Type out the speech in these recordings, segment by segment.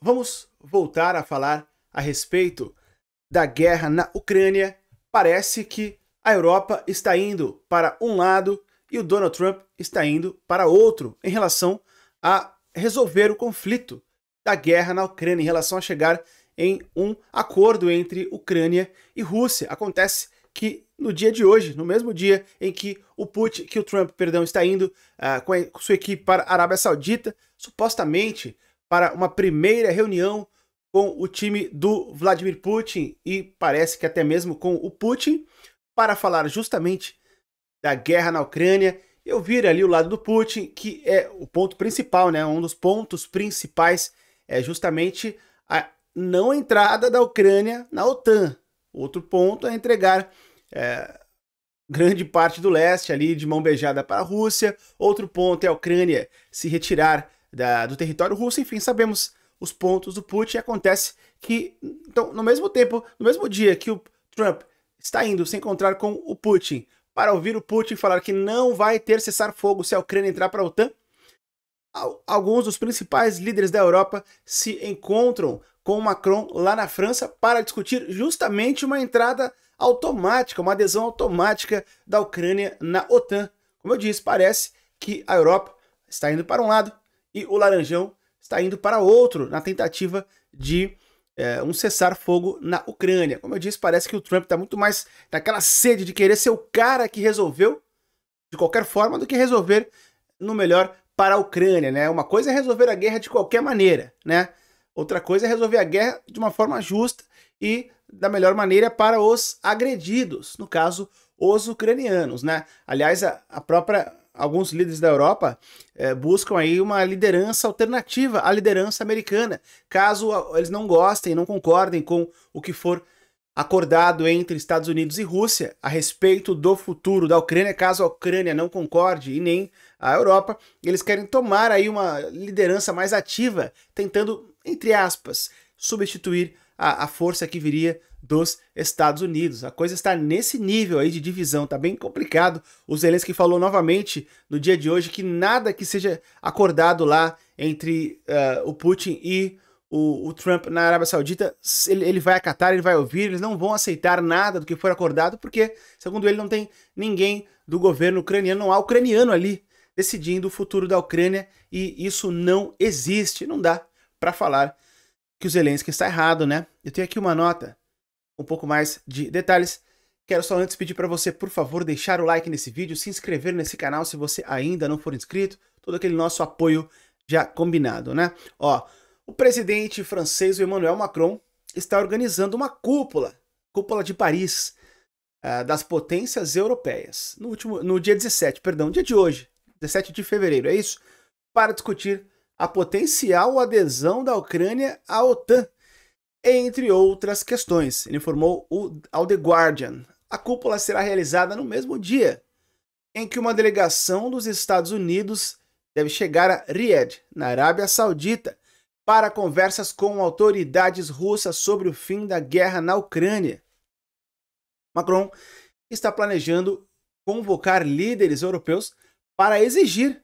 Vamos voltar a falar a respeito da guerra na Ucrânia. Parece que a Europa está indo para um lado e o Donald Trump está indo para outro em relação a resolver o conflito da guerra na Ucrânia, em relação a chegar em um acordo entre Ucrânia e Rússia. Acontece que no dia de hoje, no mesmo dia em que o Trump está indo com sua equipe para a Arábia Saudita, supostamente para uma primeira reunião com o time do Vladimir Putin e parece que até mesmo com o Putin, para falar justamente da guerra na Ucrânia. Eu vi ali o lado do Putin, que é o ponto principal, né? Um dos pontos principais é justamente a não entrada da Ucrânia na OTAN. Outro ponto é entregar grande parte do leste ali de mão beijada para a Rússia. Outro ponto é a Ucrânia se retirar do território russo. Enfim, sabemos os pontos do Putin. Acontece que, então, no mesmo tempo, no mesmo dia que o Trump está indo se encontrar com o Putin para ouvir o Putin falar que não vai ter cessar-fogo se a Ucrânia entrar para a OTAN, alguns dos principais líderes da Europa se encontram com o Macron lá na França para discutir justamente uma entrada automática, uma adesão automática da Ucrânia na OTAN. Como eu disse, parece que a Europa está indo para um lado e o Laranjão está indo para outro na tentativa de um cessar-fogo na Ucrânia. Como eu disse, parece que o Trump está muito mais naquela sede de querer ser o cara que resolveu de qualquer forma do que resolver no melhor para a Ucrânia, né? Uma coisa é resolver a guerra de qualquer maneira, né? Outra coisa é resolver a guerra de uma forma justa e da melhor maneira para os agredidos, no caso, os ucranianos, né? Aliás, alguns líderes da Europa buscam aí uma liderança alternativa à liderança americana, caso eles não gostem, não concordem com o que for acordado entre Estados Unidos e Rússia a respeito do futuro da Ucrânia. Caso a Ucrânia não concorde e nem a Europa, eles querem tomar aí uma liderança mais ativa, tentando, entre aspas, substituir a força que viria dos Estados Unidos. A coisa está nesse nível aí de divisão, tá bem complicado. O Zelensky falou novamente no dia de hoje que nada que seja acordado lá entre o Putin e o Trump na Arábia Saudita, ele vai acatar, ele vai ouvir, eles não vão aceitar nada do que for acordado, porque, segundo ele, não tem ninguém do governo ucraniano, não há ucraniano ali decidindo o futuro da Ucrânia, e isso não existe. Não dá para falar que o Zelensky está errado, né? Eu tenho aqui uma nota, um pouco mais de detalhes. Quero só antes pedir para você, por favor, deixar o like nesse vídeo, se inscrever nesse canal se você ainda não for inscrito, todo aquele nosso apoio já combinado, né? Ó, o presidente francês, o Emmanuel Macron, está organizando uma cúpula de Paris, das potências europeias, no dia 17, perdão, dia de hoje, 17 de fevereiro, é isso? Para discutir a potencial adesão da Ucrânia à OTAN, entre outras questões. Ele informou ao The Guardian. A cúpula será realizada no mesmo dia em que uma delegação dos Estados Unidos deve chegar a Riad, na Arábia Saudita, para conversas com autoridades russas sobre o fim da guerra na Ucrânia. Macron está planejando convocar líderes europeus para exigir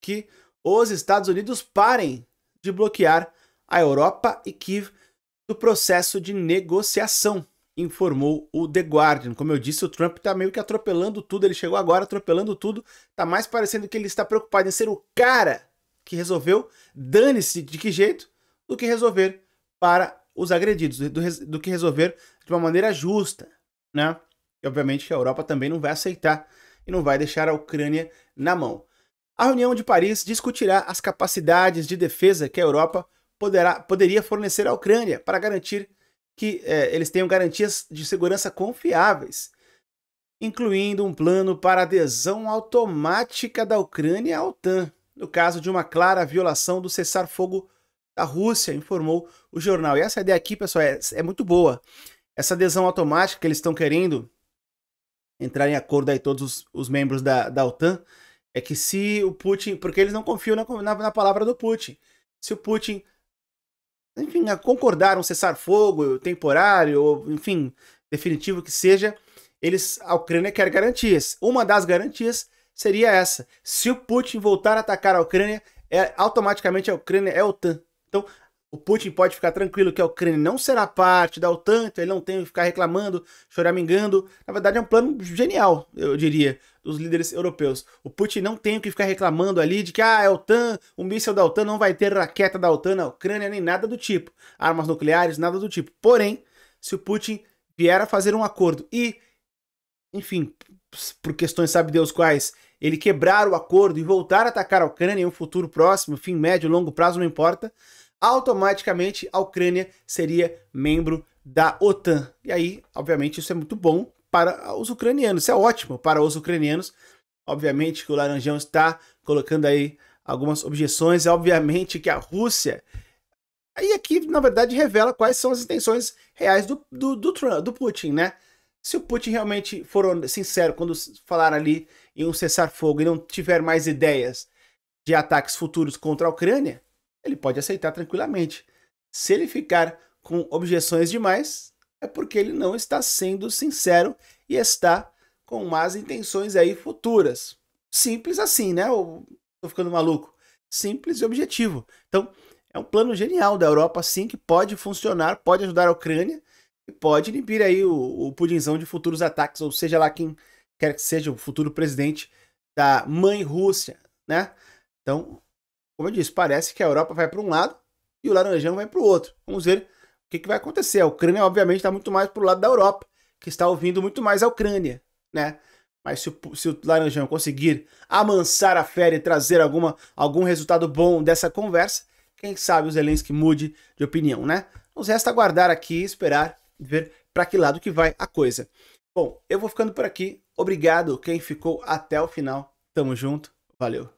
que os Estados Unidos parem de bloquear a Europa e Kiev do processo de negociação, informou o The Guardian. Como eu disse, o Trump está meio que atropelando tudo, ele chegou agora atropelando tudo, está mais parecendo que ele está preocupado em ser o cara que resolveu, dane-se de que jeito, do que resolver para os agredidos, do que resolver de uma maneira justa, né? E obviamente que a Europa também não vai aceitar e não vai deixar a Ucrânia na mão. A reunião de Paris discutirá as capacidades de defesa que a Europa poderia fornecer à Ucrânia para garantir que eles tenham garantias de segurança confiáveis, incluindo um plano para adesão automática da Ucrânia à OTAN, no caso de uma clara violação do cessar-fogo da Rússia, informou o jornal. E essa ideia aqui, pessoal, é muito boa. Essa adesão automática que eles estão querendo entrar em acordo aí todos os membros da OTAN, é que se o Putin, porque eles não confiam na palavra do Putin, se o Putin, enfim, concordar um cessar-fogo temporário, ou enfim, definitivo que seja, a Ucrânia quer garantias. Uma das garantias seria essa: se o Putin voltar a atacar a Ucrânia, automaticamente a Ucrânia é a OTAN. Então, o Putin pode ficar tranquilo que a Ucrânia não será parte da OTAN, então ele não tem que ficar reclamando, choramingando. Na verdade é um plano genial, eu diria, dos líderes europeus. O Putin não tem que ficar reclamando ali de que a OTAN, o míssil da OTAN não vai ter raqueta da OTAN na Ucrânia, nem nada do tipo. Armas nucleares, nada do tipo. Porém, se o Putin vier a fazer um acordo e, enfim, por questões sabe Deus quais, ele quebrar o acordo e voltar a atacar a Ucrânia em um futuro próximo, fim, médio, longo prazo, não importa, automaticamente a Ucrânia seria membro da OTAN. E aí, obviamente, isso é muito bom para os ucranianos, isso é ótimo para os ucranianos. Obviamente que o Laranjão está colocando aí algumas objeções, obviamente que a Rússia... Aí aqui, na verdade, revela quais são as intenções reais do Putin, né? Se o Putin realmente for sincero quando falar ali em um cessar-fogo e não tiver mais ideias de ataques futuros contra a Ucrânia, ele pode aceitar tranquilamente. Se ele ficar com objeções demais, é porque ele não está sendo sincero e está com más intenções aí futuras. Simples assim, né? Eu tô ficando maluco. Simples e objetivo. Então, é um plano genial da Europa, sim, que pode funcionar, pode ajudar a Ucrânia e pode inibir aí o pudinzão de futuros ataques, ou seja lá quem quer que seja o futuro presidente da mãe Rússia, né? Então, como eu disse, parece que a Europa vai para um lado e o Laranjão vai para o outro. Vamos ver o que vai acontecer. A Ucrânia, obviamente, está muito mais para o lado da Europa, que está ouvindo muito mais a Ucrânia, né? Mas se o Laranjão conseguir amansar a fera e trazer algum resultado bom dessa conversa, quem sabe o Zelensky mude de opinião, né? Nos resta aguardar aqui e esperar ver para que lado que vai a coisa. Bom, eu vou ficando por aqui. Obrigado quem ficou até o final. Tamo junto. Valeu.